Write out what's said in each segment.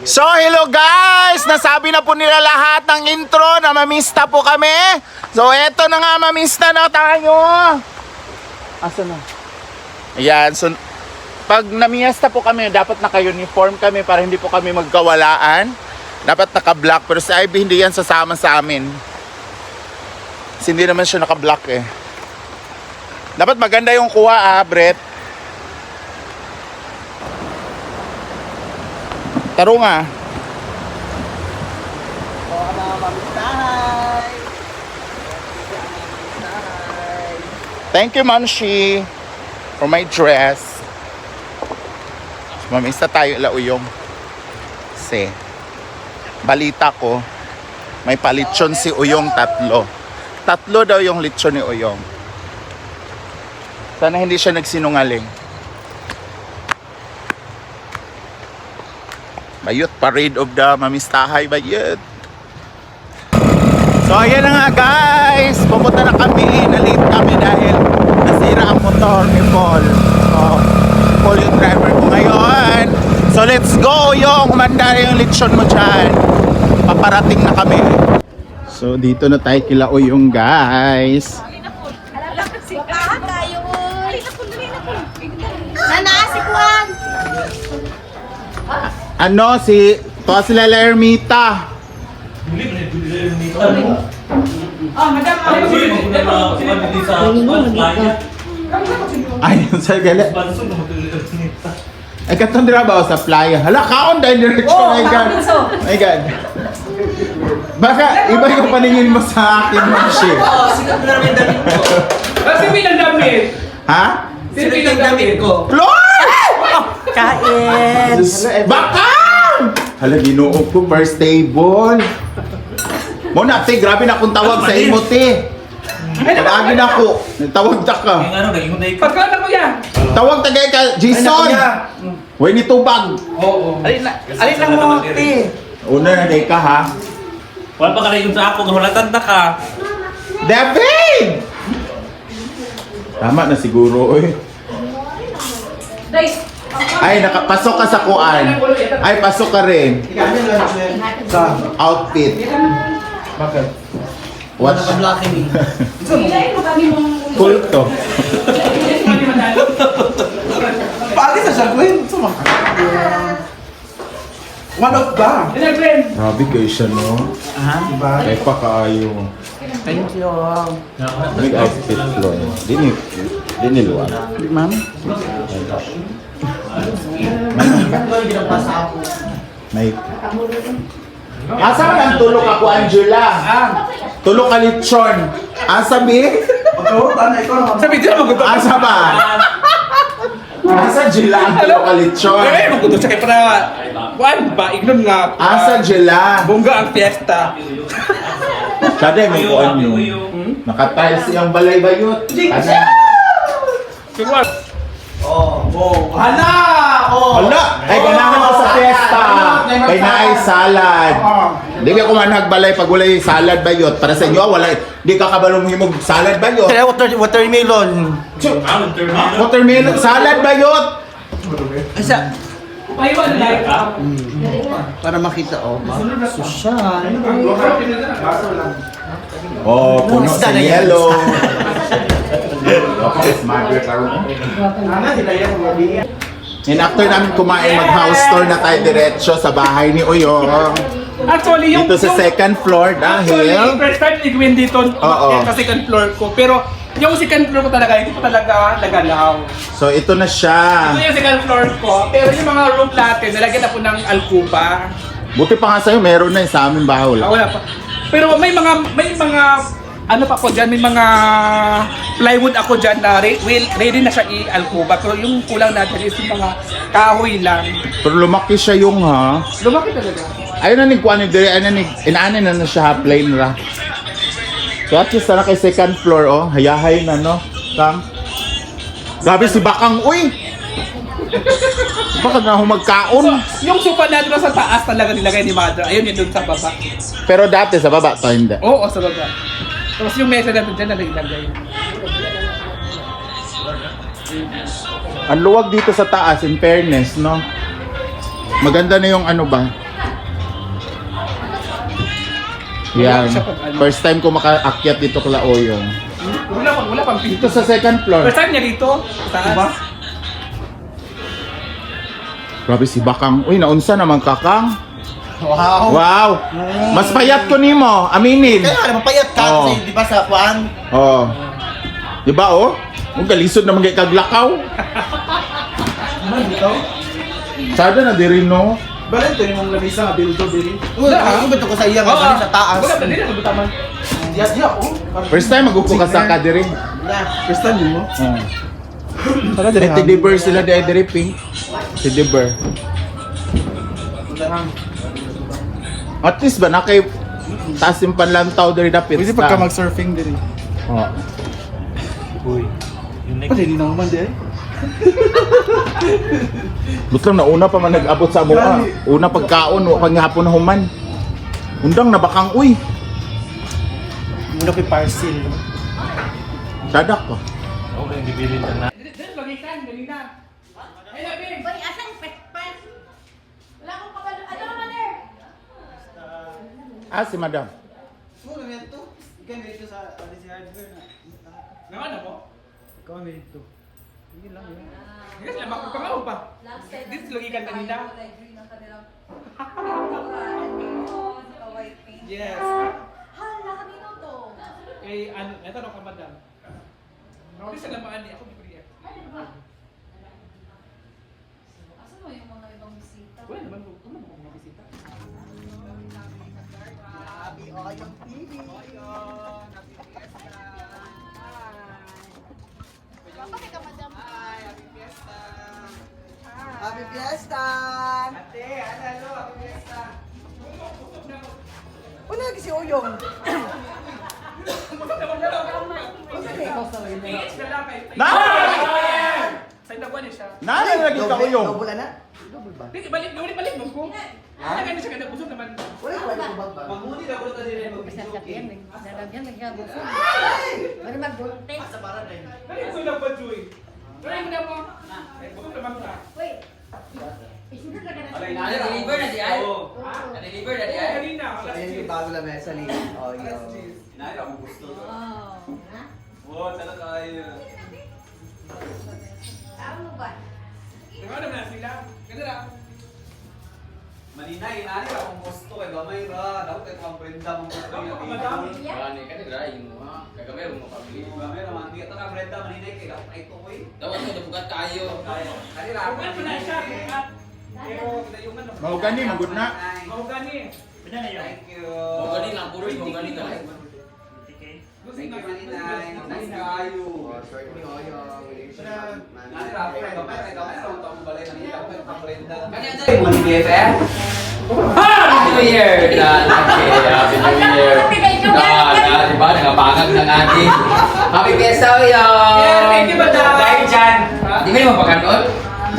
So hello guys! Nasabi na po nila lahat ng intro na mamista po kami. So eto na nga, mamista na tayo. Asa na? Ayan, so pag namiesta po kami, dapat naka-uniform kami para hindi po kami magkawalaan. Dapat naka-black, pero si Ivy hindi yan sasama sa amin. Kasi hindi naman siya naka-black eh. Dapat maganda yung kuha Brett. Taro nga. Thank you, Manshi, for my dress. Mamista tayo lauyong. Kasi, balita ko, may palitsyon si Uyong 3. 3 daw yung litsyon ni Uyong. Sana hindi siya nagsinungaling. Bayot, parade of the mamistahay, bayot. So ayan na nga guys, pupunta na kami, na-late kami dahil nasira ang motor ni Paul. So, Paul yung driver ko ngayon. So let's go yung umanda yung lechon mo dyan. Paparating na kami. So dito na tayo kila Uyong guys. Ano si to sila La Ermita. Ayun sa gala. Ay katong dira ba sa playa? Hala kaon dahil diretso my God. My God. Baka iba yung paningin mo sa akin, Manshi. Oo, sikat na namin damit ko. Kasi pinagdamit. Ha? Sino yung damit ko? Floor! Kain! Baka! Hala, ginuog ko first table. Muna, te, grabe na akong tawag sa imo, te. Pag-agi na ako, tawag ta ka. Pagkana ko yan. Tawag tagay ka, Jason! Huwag ni tubag. Oo. Alin lang mo, te. Una na day ka, ha? Wala pa kalayon sa ako, hulatan na ka. David! Tama na siguro, oy. Ay, nakapasok ka sa kuan. Ay, pasok ka rin. Sa outfit. Bakit? Watch. Naka-blocking eh. Cool to. Pagi sa Jacqueline. One of ba? Grabe kayo siya, no? Diba? Ay, pakaayo. Thank you. May outfit lo. Dini luwan. Ma'am? May... Asa man ang tulog ako, Angela? Tulog ka lechon. Asa, bi? Sabi din ako gusto. Asa ba? Asa, Jila ang tulog ka lechon? Eh, magkuto sa kay para. Wan ba, ignon nga. Asa, Jila? Bongga ang fiesta. Kada may kuan nyo. Nakatiles siyang balay bayot. Ano? Siguro. Hala! Hala! Ay, ganahan ko sa fiesta. Kay na ay salad. Hindi ka kuman nagbalay pag walay salad bayot. Para sa inyo, wala. Di ka kabalong himog salad bayot. Watermelon. Watermelon, salad bayot. Asa? Paiwan like ka. Para makita, oh. Sosyal. Oh, puno Isda sa na yan, yellow. Okay, smarter ka rin. And after namin kumain, mag-house tour na tayo diretso sa bahay ni Uyong. Actually, yung... Dito sa second floor Actually, dahil... first time ni Gwen dito sa second floor ko. Pero yung second floor ko talaga, hindi ko talaga nagalaw. So ito na siya. Ito yung second floor ko. Pero yung mga room natin, nalagyan na po ng alcuba. Buti pa nga sa'yo, meron na sa aming bahaw. Wala pa. Pero may mga ano pa ako dyan, may mga plywood ako dyan na ready na siya i-alcuba. Pero yung kulang natin is yung mga kahoy lang. Pero lumaki siya yung ha. Lumaki talaga. Ayun na nigkuhan ni Dere, ayun na inaanin na siya plain ra. So at least na kay second floor, oh. Hayahay na, no? Kang. Grabe si Bakang, uy! Bakit na humagkaon? Yung sofa natin sa taas talaga nilagay ni Mother. Ayun yun dun sa baba. Pero dati sa baba to, hindi. Oo, sa baba. Tapos yung mesa natin dyan nalagay. Ang luwag dito sa taas, in fairness, no? Maganda na yung ano ba? Yan. First time ko makaakyat dito kala Oyong. Wala pang Dito sa second floor. First time niya dito. Taas. Diba? Grabe si Bakang. Uy, naunsa naman kakang. Wow. Wow! Mas payat ko nimo, aminin. Kaya nga, mapayat ka Oo. kasi di ba sa kuan? Oh. Di ba oh? Ang galisod naman kay kaglakaw. Ano dito? Sada na diri no. Balento ni mong labisa nga bildo diri. Wala, ha? Ano ba ito ko sa iya nga Oo, galing sa taas? Wala, dali na butaman. Diya oh. First time magupo ka sa kadiri. Na, first time mo. Oh. Tara Eh, Teddy Bear sila diri pink. Teddy Bear. At least ba na kay taas yung panlantaw diri dapit. Pwede pagka mag-surfing diri. Oh. Pwede di naman diri. Butlang na una pa man nag-abot sa amuha. Una pagkaon, wa pang hapon na human. Undang na Bakang uy. Muna kay parcel. Dadak pa. Ako yung bibilin ka na. Dito, lagitan, ganina. Ay, labi. Boy, asan pet-pet? Wala akong pagkalo. Ano naman there? Ah, si Madam. Muna niya to. Ikaw dito sa si hardware na. Naman ako. Ikaw dito. Hindi lang yun. Hindi sila makapangawag pa. Dito, lagitan kanina. Yes. Hala, kanino to? Eh, ano, eto no ka, madam. Hindi sila maani, ako di priya. Asan mo yung mga ibang bisita? Wala naman po, ano mo mga bisita? Grabe, oh, yung TV. Happy Fiesta! Ate, hello, Happy Fiesta! Wala kasi Oyong. Tingin sila lang kay... Na! Sa inagwan niya siya. Na lagi ka uyong. Double na? Double ba? Hindi, balik mo ko. Ano ganyan siya kada busog naman. Wala ko ba? Mamuni na ko kasi rin Sasakyan, lalagyan, nagbusog. Wala magbuntis. Dali ko lang ba, Joy? Try mo na mo. Eh, busog naman ka. Wait. Isunod na ka na. Na-deliver na di ay? Na-deliver na di ay? Kanina, alas Ayan yung 10. bago na mesa ni Alas Oyong. 10. Oh. Ha? Wow, talaga kayo. Ano ba? Diba naman na sila? Ganda lang. Maninay, nani akong gusto kay gamay ra. Daw kay mga Brenda mong gusto niya. Madami. Gani ka nila yung mga kagamay mo pabili. Gamay ra man dito ka Brenda maninay kay dapat ay tukoy. Dapat mo nabugat kayo. Kani ra. Huwag mo na siya. Pero, kinayungan na. Mahugani, magud na. Mahugani. Thank you. Mo gani lang puro mo gani na. Thank you maninay. Nice kayo. Short ni Oyong. Nani ra kay gamay ra tong balay maninay daw kay mga Brenda. Kani ang mga BFF. Happy New Year! Happy New Year! Diba? Nangapangag ng ating Happy Fiesta Oyong! Yeah, thank you, madam. Dahil dyan, di ba yung mapakanon?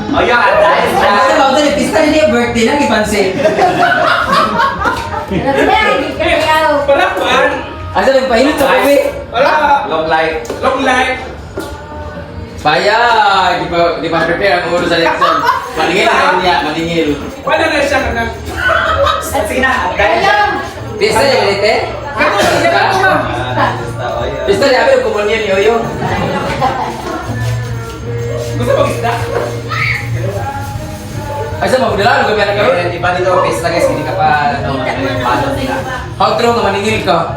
Oh, yeah, dahil Ano sa mga ito, pista niya yung birthday lang ipansin. Hindi ka kayaw. Para kuhan. Asa lang pahinit sa kape? Para long life. long life. Paya! Di pa prepare ang ulo sa election. Maningil na niya, maningil. Wala na siya ka na. Sige na. Ayun! Pista niya ulit eh? Pista? Pista niya kami yung komunyon ni Oyong. Gusto mo isda? Ay sa mga budala, ano gawin na gawin? Di ba dito pista guys, hindi ka pa ano, paano nila. How true nga maningil ka?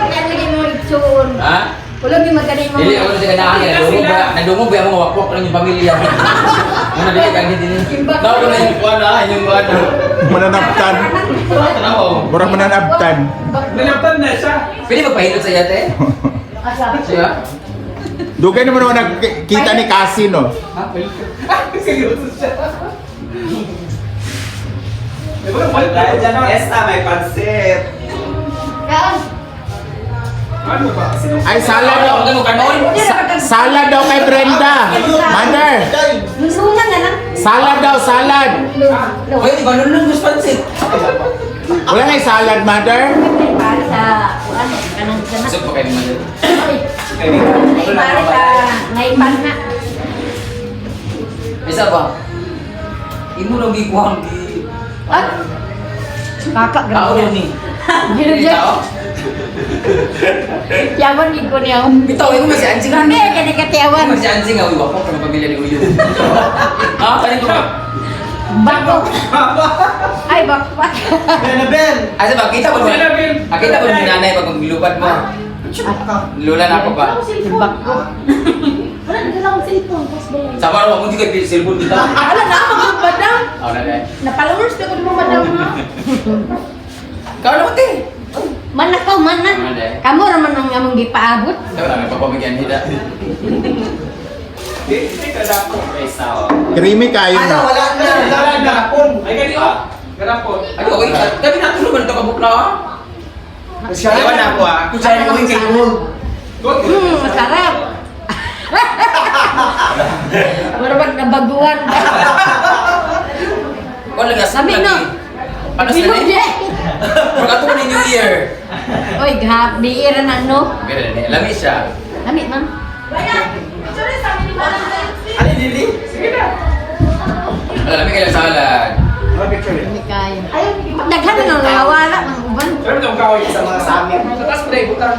Lagi mo itsun. Ha? Wala may magaling mo. Dili ako na sa ganahan niya. Nadungog ba yung mga wakwak lang yung pamilya? Ano dili kang hindi din? Daw ko na yung kuwan na, yung kuwan na. Mananaptan. Tanaw. Murang mananaptan. Nalaptan na siya. Pwede magpahilot sa yate? Siya? Dugay naman ako nakita ni Cassie no. Seryoso siya. Diba, balik Dahil dyan, Esta, may pansit. Kaon. Ano ba? Ay, salad daw. Huwag mo kanon. Salad daw kay Brenda. Mother. Nusungan na lang. Salad daw, salad. Uy, di ba nun lang gusto pansit? Wala na yung salad, mother. Para sa kuan kanang sana. Gusto pa kayo naman dito. Ay para sa ngaypan na. Bisa ba? Imo lang gikuhang di... At, kakak Kao grabe. ni. Gino dyan. Tao? Tiyawan gid ko niya. Bitaw, imo masih anjing. Grabe, kani ka tiyawan. Imo masih anjing nga. Uy, wako ka ng pamilya ni Uyo. Ah, kanin ko. Bako. Ay, bakpak. Annabel! Asa ba? Kita ba mo? Annabel. Kita ba ni nanay pag maglupad mo? Lula na ako ba? Bako. Wala, nagdala akong cellphone. Tapos bayan. Sabar mo, kung di ka cellphone dito. Wala na ako mag madam. Oh, na dahil. Na-followers na ko mo madam ha. Kau naman te. Man ako, man na. Ano dahil? Kamu raman ang among gipaabot. Ito lang, nagpapamigyan hida. Creamy kayo Ano, na. wala na. Wala na. Ay, gani oh. Garapon. Ay, okay. Kami natulog ba ito kabukla ha? Ewan na ako ah. Kung saan mo yung kay Gold. Masarap. Marabag na baguhan. Kung lagas Sabi no. Paano Bilog sila di. Pagkato mo ni New Year. Oy, gahap, di ira na no. Pero lami siya. Lamit man. Sorry, sabi ni Manang Ano, Lili? Lami kayo sa halad. Hindi kaya. Daghan na nang nawala ng uban. Pero itong kaway Sa mga samin. Sa taas mo na ibutan.